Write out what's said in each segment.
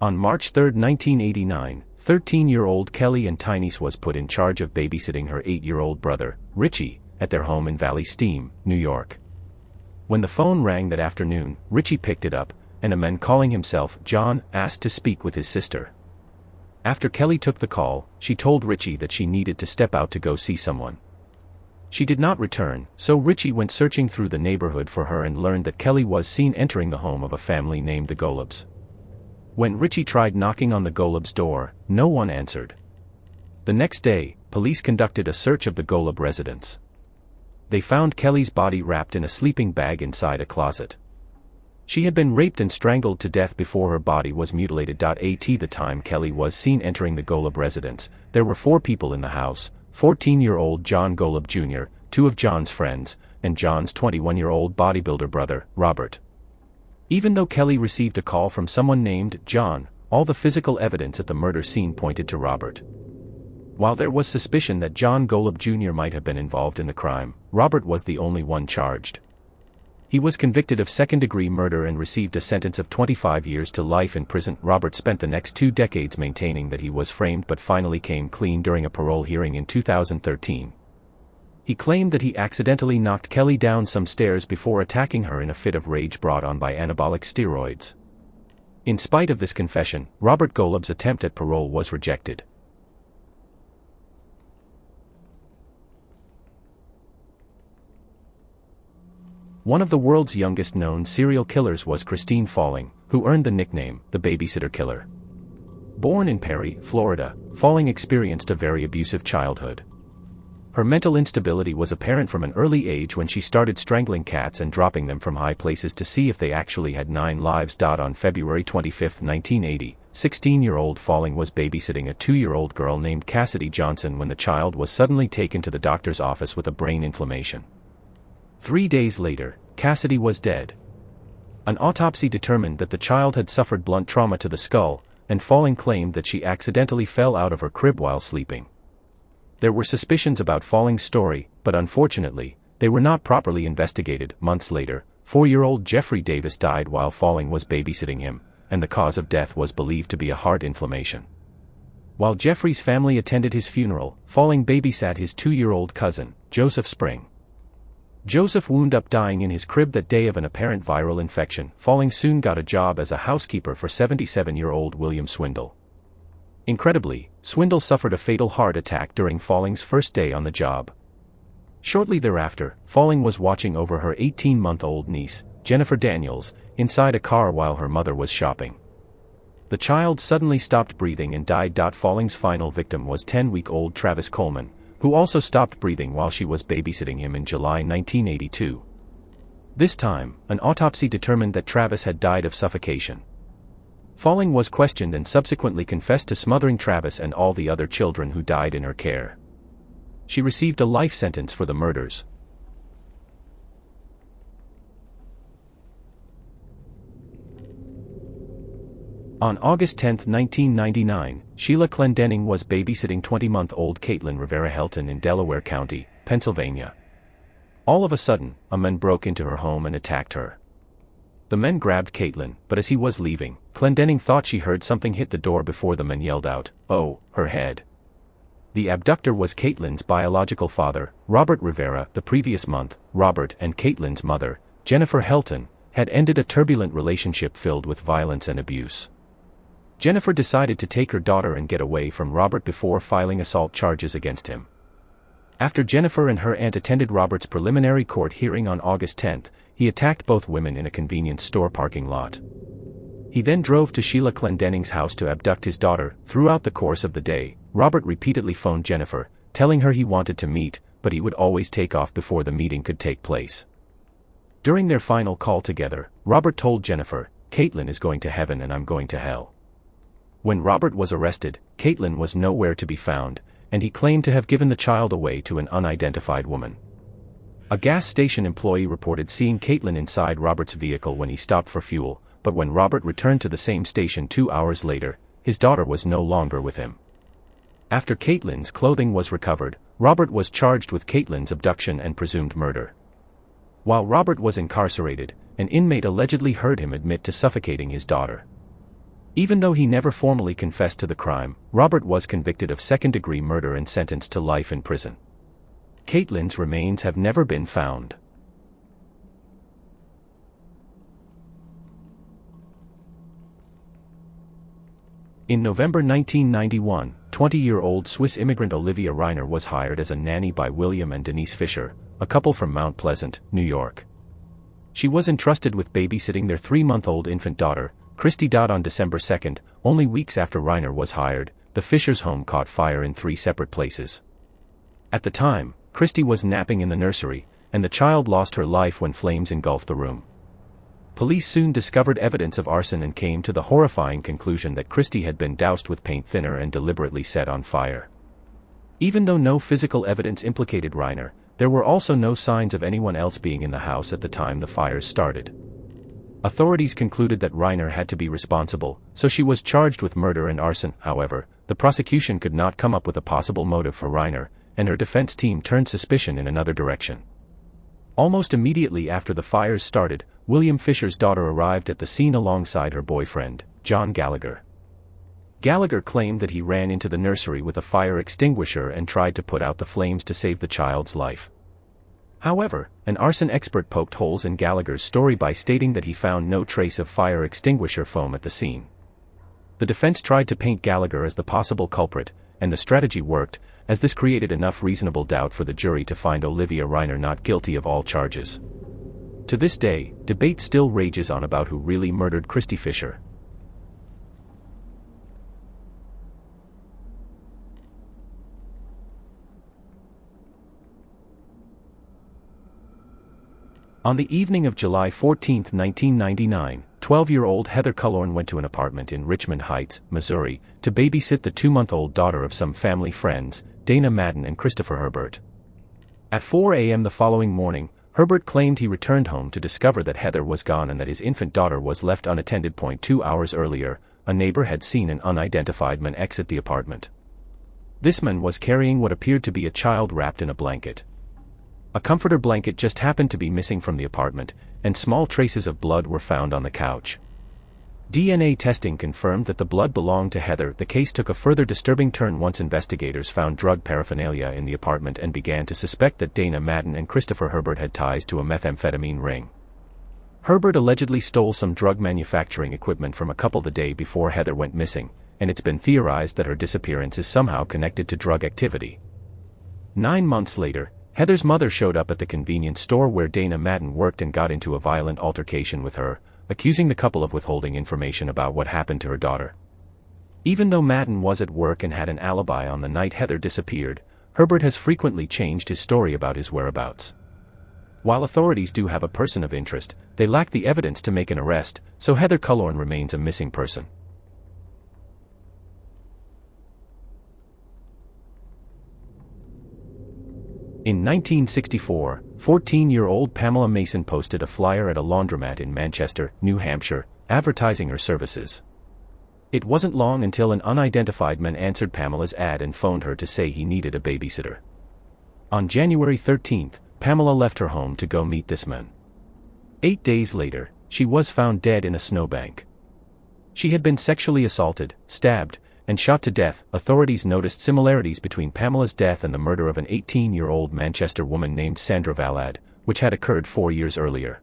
On March 3, 1989, 13-year-old Kelly and Tynese was put in charge of babysitting her 8-year-old brother, Richie, at their home in Valley Stream, New York. When the phone rang that afternoon, Richie picked it up, and a man calling himself John asked to speak with his sister. After Kelly took the call, she told Richie that she needed to step out to go see someone. She did not return, so Richie went searching through the neighborhood for her and learned that Kelly was seen entering the home of a family named the Golubs. When Richie tried knocking on the Golubs' door, no one answered. The next day, police conducted a search of the Golub residence. They found Kelly's body wrapped in a sleeping bag inside a closet. She had been raped and strangled to death before her body was mutilated. At the time Kelly was seen entering the Golub residence, there were 4 people in the house: 14-year-old John Golub Jr., 2 of John's friends, and John's 21-year-old bodybuilder brother, Robert. Even though Kelly received a call from someone named John, all the physical evidence at the murder scene pointed to Robert. While there was suspicion that John Golub Jr. might have been involved in the crime, Robert was the only one charged. He was convicted of second-degree murder and received a sentence of 25 years to life in prison. Robert spent the next 2 decades maintaining that he was framed but finally came clean during a parole hearing in 2013. He claimed that he accidentally knocked Kelly down some stairs before attacking her in a fit of rage brought on by anabolic steroids. In spite of this confession, Robert Golub's attempt at parole was rejected. One of the world's youngest known serial killers was Christine Falling, who earned the nickname, the Babysitter Killer. Born in Perry, Florida, Falling experienced a very abusive childhood. Her mental instability was apparent from an early age when she started strangling cats and dropping them from high places to see if they actually had 9 lives. On February 25, 1980, 16-year-old Falling was babysitting a 2-year-old girl named Cassidy Johnson when the child was suddenly taken to the doctor's office with a brain inflammation. 3 days later, Cassidy was dead. An autopsy determined that the child had suffered blunt trauma to the skull, and Falling claimed that she accidentally fell out of her crib while sleeping. There were suspicions about Falling's story, but unfortunately, they were not properly investigated. Months later, 4-year-old Jeffrey Davis died while Falling was babysitting him, and the cause of death was believed to be a heart inflammation. While Jeffrey's family attended his funeral, Falling babysat his 2-year-old cousin, Joseph Spring. Joseph wound up dying in his crib that day of an apparent viral infection. Falling soon got a job as a housekeeper for 77-year-old William Swindle. Incredibly, Swindle suffered a fatal heart attack during Falling's first day on the job. Shortly thereafter, Falling was watching over her 18-month-old niece, Jennifer Daniels, inside a car while her mother was shopping. The child suddenly stopped breathing and died. Falling's final victim was 10-week-old Travis Coleman, who also stopped breathing while she was babysitting him in July 1982. This time, an autopsy determined that Travis had died of suffocation. Falling was questioned and subsequently confessed to smothering Travis and all the other children who died in her care. She received a life sentence for the murders. On August 10, 1999, Sheila Clendenning was babysitting 20-month-old Katelyn Rivera-Helton in Delaware County, Pennsylvania. All of a sudden, a man broke into her home and attacked her. The men grabbed Katelyn, but as he was leaving, Clendenning thought she heard something hit the door before the men yelled out, "Oh, her head." The abductor was Katelyn's biological father, Robert Rivera. The previous month, Robert and Katelyn's mother, Jennifer Helton, had ended a turbulent relationship filled with violence and abuse. Jennifer decided to take her daughter and get away from Robert before filing assault charges against him. After Jennifer and her aunt attended Robert's preliminary court hearing on August 10, he attacked both women in a convenience store parking lot. He then drove to Sheila Clendenning's house to abduct his daughter. Throughout the course of the day, Robert repeatedly phoned Jennifer, telling her he wanted to meet, but he would always take off before the meeting could take place. During their final call together, Robert told Jennifer, "Katelyn is going to heaven and I'm going to hell." When Robert was arrested, Katelyn was nowhere to be found, and he claimed to have given the child away to an unidentified woman. A gas station employee reported seeing Katelyn inside Robert's vehicle when he stopped for fuel, but when Robert returned to the same station 2 hours later, his daughter was no longer with him. After Katelyn's clothing was recovered, Robert was charged with Katelyn's abduction and presumed murder. While Robert was incarcerated, an inmate allegedly heard him admit to suffocating his daughter. Even though he never formally confessed to the crime, Robert was convicted of second-degree murder and sentenced to life in prison. Katelyn's remains have never been found. In November 1991, 20-year-old Swiss immigrant Olivia Riner was hired as a nanny by William and Denise Fisher, a couple from Mount Pleasant, New York. She was entrusted with babysitting their 3-month-old infant daughter, Christy. On December 2, only weeks after Riner was hired, the Fishers' home caught fire in 3 separate places. At the time, Christy was napping in the nursery, and the child lost her life when flames engulfed the room. Police soon discovered evidence of arson and came to the horrifying conclusion that Christy had been doused with paint thinner and deliberately set on fire. Even though no physical evidence implicated Riner, there were also no signs of anyone else being in the house at the time the fires started. Authorities concluded that Riner had to be responsible, so she was charged with murder and arson. However, the prosecution could not come up with a possible motive for Riner, and her defense team turned suspicion in another direction. Almost immediately after the fires started, William Fisher's daughter arrived at the scene alongside her boyfriend, John Gallagher. Gallagher claimed that he ran into the nursery with a fire extinguisher and tried to put out the flames to save the child's life. However, an arson expert poked holes in Gallagher's story by stating that he found no trace of fire extinguisher foam at the scene. The defense tried to paint Gallagher as the possible culprit, and the strategy worked, as this created enough reasonable doubt for the jury to find Olivia Riner not guilty of all charges. To this day, debate still rages on about who really murdered Christy Fisher. On the evening of July 14, 1999, 12-year-old Heather Kullorn went to an apartment in Richmond Heights, Missouri, to babysit the 2-month-old daughter of some family friends, Dana Madden and Christopher Herbert. At 4 a.m. the following morning, Herbert claimed he returned home to discover that Heather was gone and that his infant daughter was left unattended. 2 hours earlier, a neighbor had seen an unidentified man exit the apartment. This man was carrying what appeared to be a child wrapped in a blanket. A comforter blanket just happened to be missing from the apartment, and small traces of blood were found on the couch. DNA testing confirmed that the blood belonged to Heather. The case took a further disturbing turn once investigators found drug paraphernalia in the apartment and began to suspect that Dana Madden and Christopher Herbert had ties to a methamphetamine ring. Herbert allegedly stole some drug manufacturing equipment from a couple the day before Heather went missing, and it's been theorized that her disappearance is somehow connected to drug activity. 9 months later, Heather's mother showed up at the convenience store where Dana Madden worked and got into a violent altercation with her, accusing the couple of withholding information about what happened to her daughter. Even though Madden was at work and had an alibi on the night Heather disappeared, Herbert has frequently changed his story about his whereabouts. While authorities do have a person of interest, they lack the evidence to make an arrest, so Heather Kullorn remains a missing person. In 1964, 14-year-old Pamela Mason posted a flyer at a laundromat in Manchester, New Hampshire, advertising her services. It wasn't long until an unidentified man answered Pamela's ad and phoned her to say he needed a babysitter. On January 13, Pamela left her home to go meet this man. 8 days later, she was found dead in a snowbank. She had been sexually assaulted, stabbed, and shot to death. Authorities noticed similarities between Pamela's death and the murder of an 18-year-old Manchester woman named Sandra Valad, which had occurred 4 years earlier.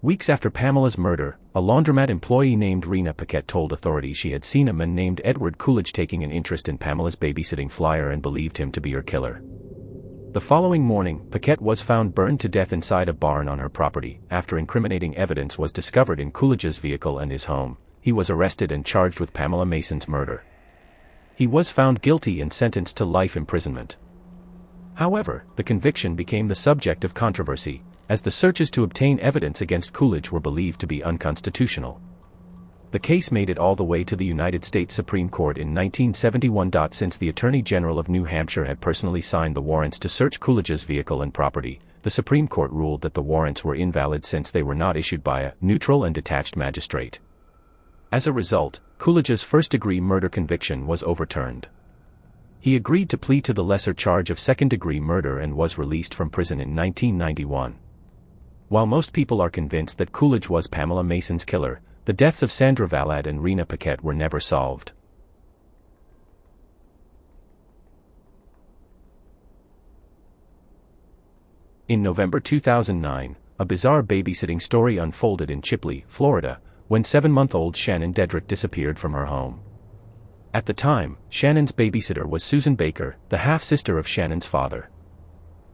Weeks after Pamela's murder, a laundromat employee named Rina Paquette told authorities she had seen a man named Edward Coolidge taking an interest in Pamela's babysitting flyer and believed him to be her killer. The following morning, Paquette was found burned to death inside a barn on her property. After incriminating evidence was discovered in Coolidge's vehicle and his home, he was arrested and charged with Pamela Mason's murder. He was found guilty and sentenced to life imprisonment. However, the conviction became the subject of controversy, as the searches to obtain evidence against Coolidge were believed to be unconstitutional. The case made it all the way to the United States Supreme Court in 1971. Since the Attorney General of New Hampshire had personally signed the warrants to search Coolidge's vehicle and property, the Supreme Court ruled that the warrants were invalid since they were not issued by a neutral and detached magistrate. As a result, Coolidge's first-degree murder conviction was overturned. He agreed to plead to the lesser charge of second-degree murder and was released from prison in 1991. While most people are convinced that Coolidge was Pamela Mason's killer, the the deaths of Sandra Valad and Rina Paquette were never solved. In November 2009, a bizarre babysitting story unfolded in Chipley, Florida, when 7-month-old Shannon Dedrick disappeared from her home. At the time, Shannon's babysitter was Susan Baker, the half-sister of Shannon's father.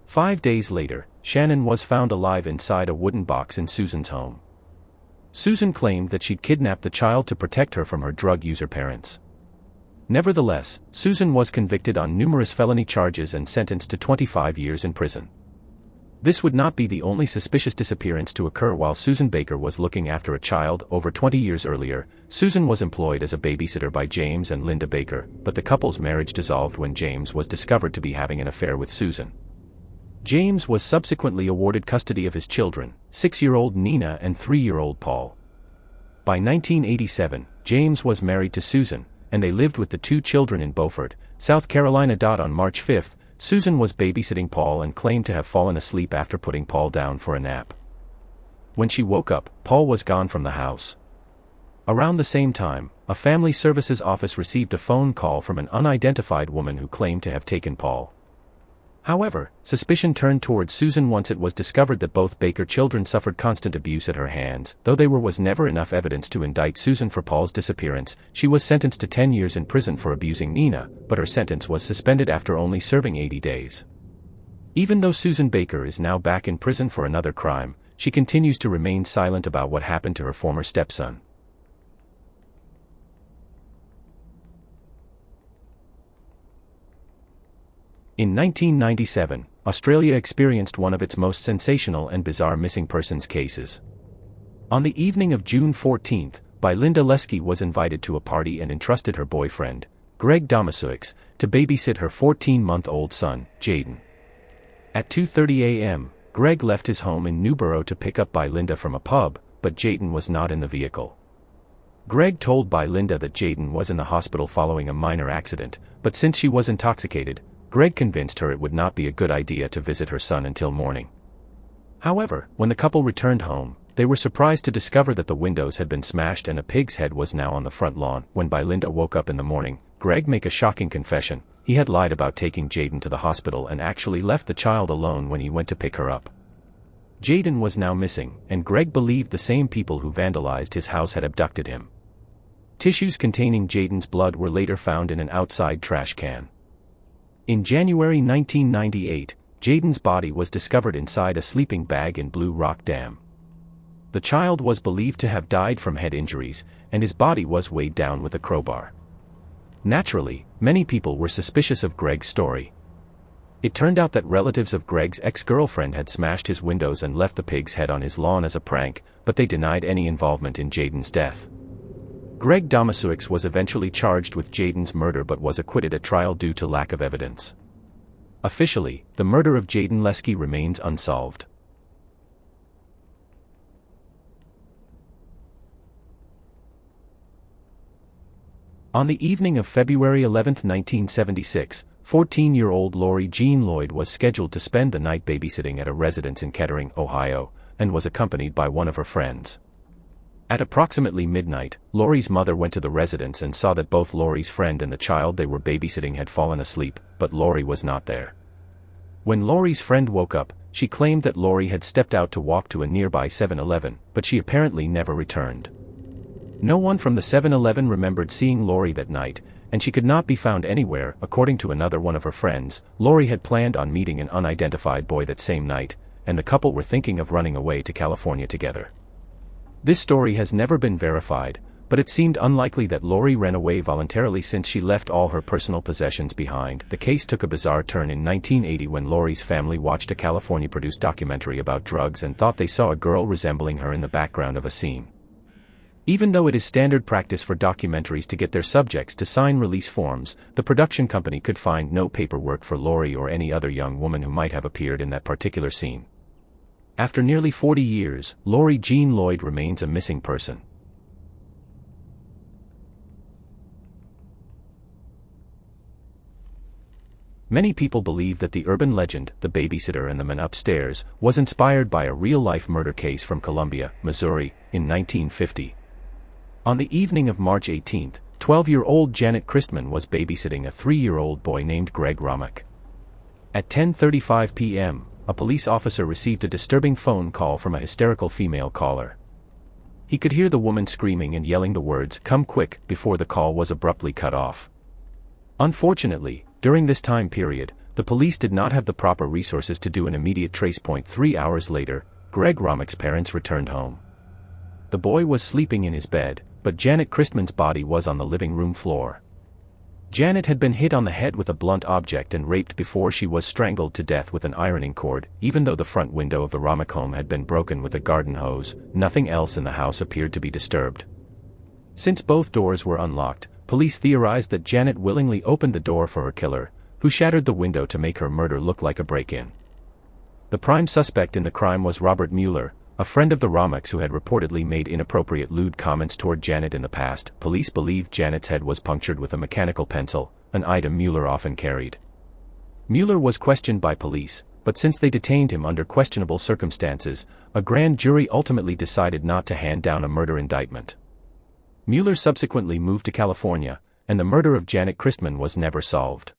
5 days later, Shannon was found alive inside a wooden box in Susan's home. Susan claimed that she'd kidnapped the child to protect her from her drug user parents. Nevertheless, Susan was convicted on numerous felony charges and sentenced to 25 years in prison. This would not be the only suspicious disappearance to occur while Susan Baker was looking after a child. Over 20 years earlier, Susan was employed as a babysitter by James and Linda Baker, but the couple's marriage dissolved when James was discovered to be having an affair with Susan. James was subsequently awarded custody of his children, 6-year-old Nina and 3-year-old Paul. By 1987, James was married to Susan, and they lived with the 2 children in Beaufort, South Carolina. On March 5, Susan was babysitting Paul and claimed to have fallen asleep after putting Paul down for a nap. When she woke up, Paul was gone from the house. Around the same time, a family services office received a phone call from an unidentified woman who claimed to have taken Paul. However, suspicion turned towards Susan once it was discovered that both Baker children suffered constant abuse at her hands. Though there was never enough evidence to indict Susan for Paul's disappearance, she was sentenced to 10 years in prison for abusing Nina, but her sentence was suspended after only serving 80 days. Even though Susan Baker is now back in prison for another crime, she continues to remain silent about what happened to her former stepson. In 1997, Australia experienced one of its most sensational and bizarre missing persons cases. On the evening of June 14, Linda Leskie was invited to a party and entrusted her boyfriend, Greg Domasuix, to babysit her 14-month-old son, Jaidyn. At 2:30 a.m., Greg left his home in Newborough to pick up Linda from a pub, but Jaidyn was not in the vehicle. Greg told Linda that Jaidyn was in the hospital following a minor accident, but since she was intoxicated, Greg convinced her it would not be a good idea to visit her son until morning. However, when the couple returned home, they were surprised to discover that the windows had been smashed and a pig's head was now on the front lawn. When Linda woke up in the morning, Greg made a shocking confession. He had lied about taking Jaidyn to the hospital and actually left the child alone when he went to pick her up. Jaidyn was now missing, and Greg believed the same people who vandalized his house had abducted him. Tissues containing Jaidyn's blood were later found in an outside trash can. In January 1998, Jaidyn's body was discovered inside a sleeping bag in Blue Rock Dam. The child was believed to have died from head injuries, and his body was weighed down with a crowbar. Naturally, many people were suspicious of Greg's story. It turned out that relatives of Greg's ex-girlfriend had smashed his windows and left the pig's head on his lawn as a prank, but they denied any involvement in Jaidyn's death. Greg Domasuix was eventually charged with Jaidyn's murder but was acquitted at trial due to lack of evidence. Officially, the murder of Jaidyn Leskie remains unsolved. On the evening of February 11, 1976, 14-year-old Lori Jean Lloyd was scheduled to spend the night babysitting at a residence in Kettering, Ohio, and was accompanied by one of her friends. At approximately midnight, Lori's mother went to the residence and saw that both Lori's friend and the child they were babysitting had fallen asleep, but Lori was not there. When Lori's friend woke up, she claimed that Lori had stepped out to walk to a nearby 7-Eleven, but she apparently never returned. No one from the 7-Eleven remembered seeing Lori that night, and she could not be found anywhere. According to another one of her friends, Lori had planned on meeting an unidentified boy that same night, and the couple were thinking of running away to California together. This story has never been verified, but it seemed unlikely that Lori ran away voluntarily since she left all her personal possessions behind. The case took a bizarre turn in 1980 when Lori's family watched a California-produced documentary about drugs and thought they saw a girl resembling her in the background of a scene. Even though it is standard practice for documentaries to get their subjects to sign release forms, the production company could find no paperwork for Lori or any other young woman who might have appeared in that particular scene. After nearly 40 years, Lori Jean Lloyd remains a missing person. Many people believe that the urban legend, The Babysitter and the Man Upstairs, was inspired by a real-life murder case from Columbia, Missouri, in 1950. On the evening of March 18, 12-year-old Janett Christman was babysitting a 3-year-old boy named Greg Romick. At 10:35 p.m., a police officer received a disturbing phone call from a hysterical female caller. He could hear the woman screaming and yelling the words, "Come quick," before the call was abruptly cut off. Unfortunately, during this time period, the police did not have the proper resources to do an immediate trace point. 3 hours later, Greg Romick's parents returned home. The boy was sleeping in his bed, but Janett Christman's body was on the living room floor. Janett had been hit on the head with a blunt object and raped before she was strangled to death with an ironing cord. Even though the front window of the Romick home had been broken with a garden hose, nothing else in the house appeared to be disturbed. Since both doors were unlocked, police theorized that Janett willingly opened the door for her killer, who shattered the window to make her murder look like a break-in. The prime suspect in the crime was Robert Mueller, a friend of the Romicks who had reportedly made inappropriate lewd comments toward Janett in the past. Police believed Janett's head was punctured with a mechanical pencil, an item Mueller often carried. Mueller was questioned by police, but since they detained him under questionable circumstances, a grand jury ultimately decided not to hand down a murder indictment. Mueller subsequently moved to California, and the murder of Janett Christman was never solved.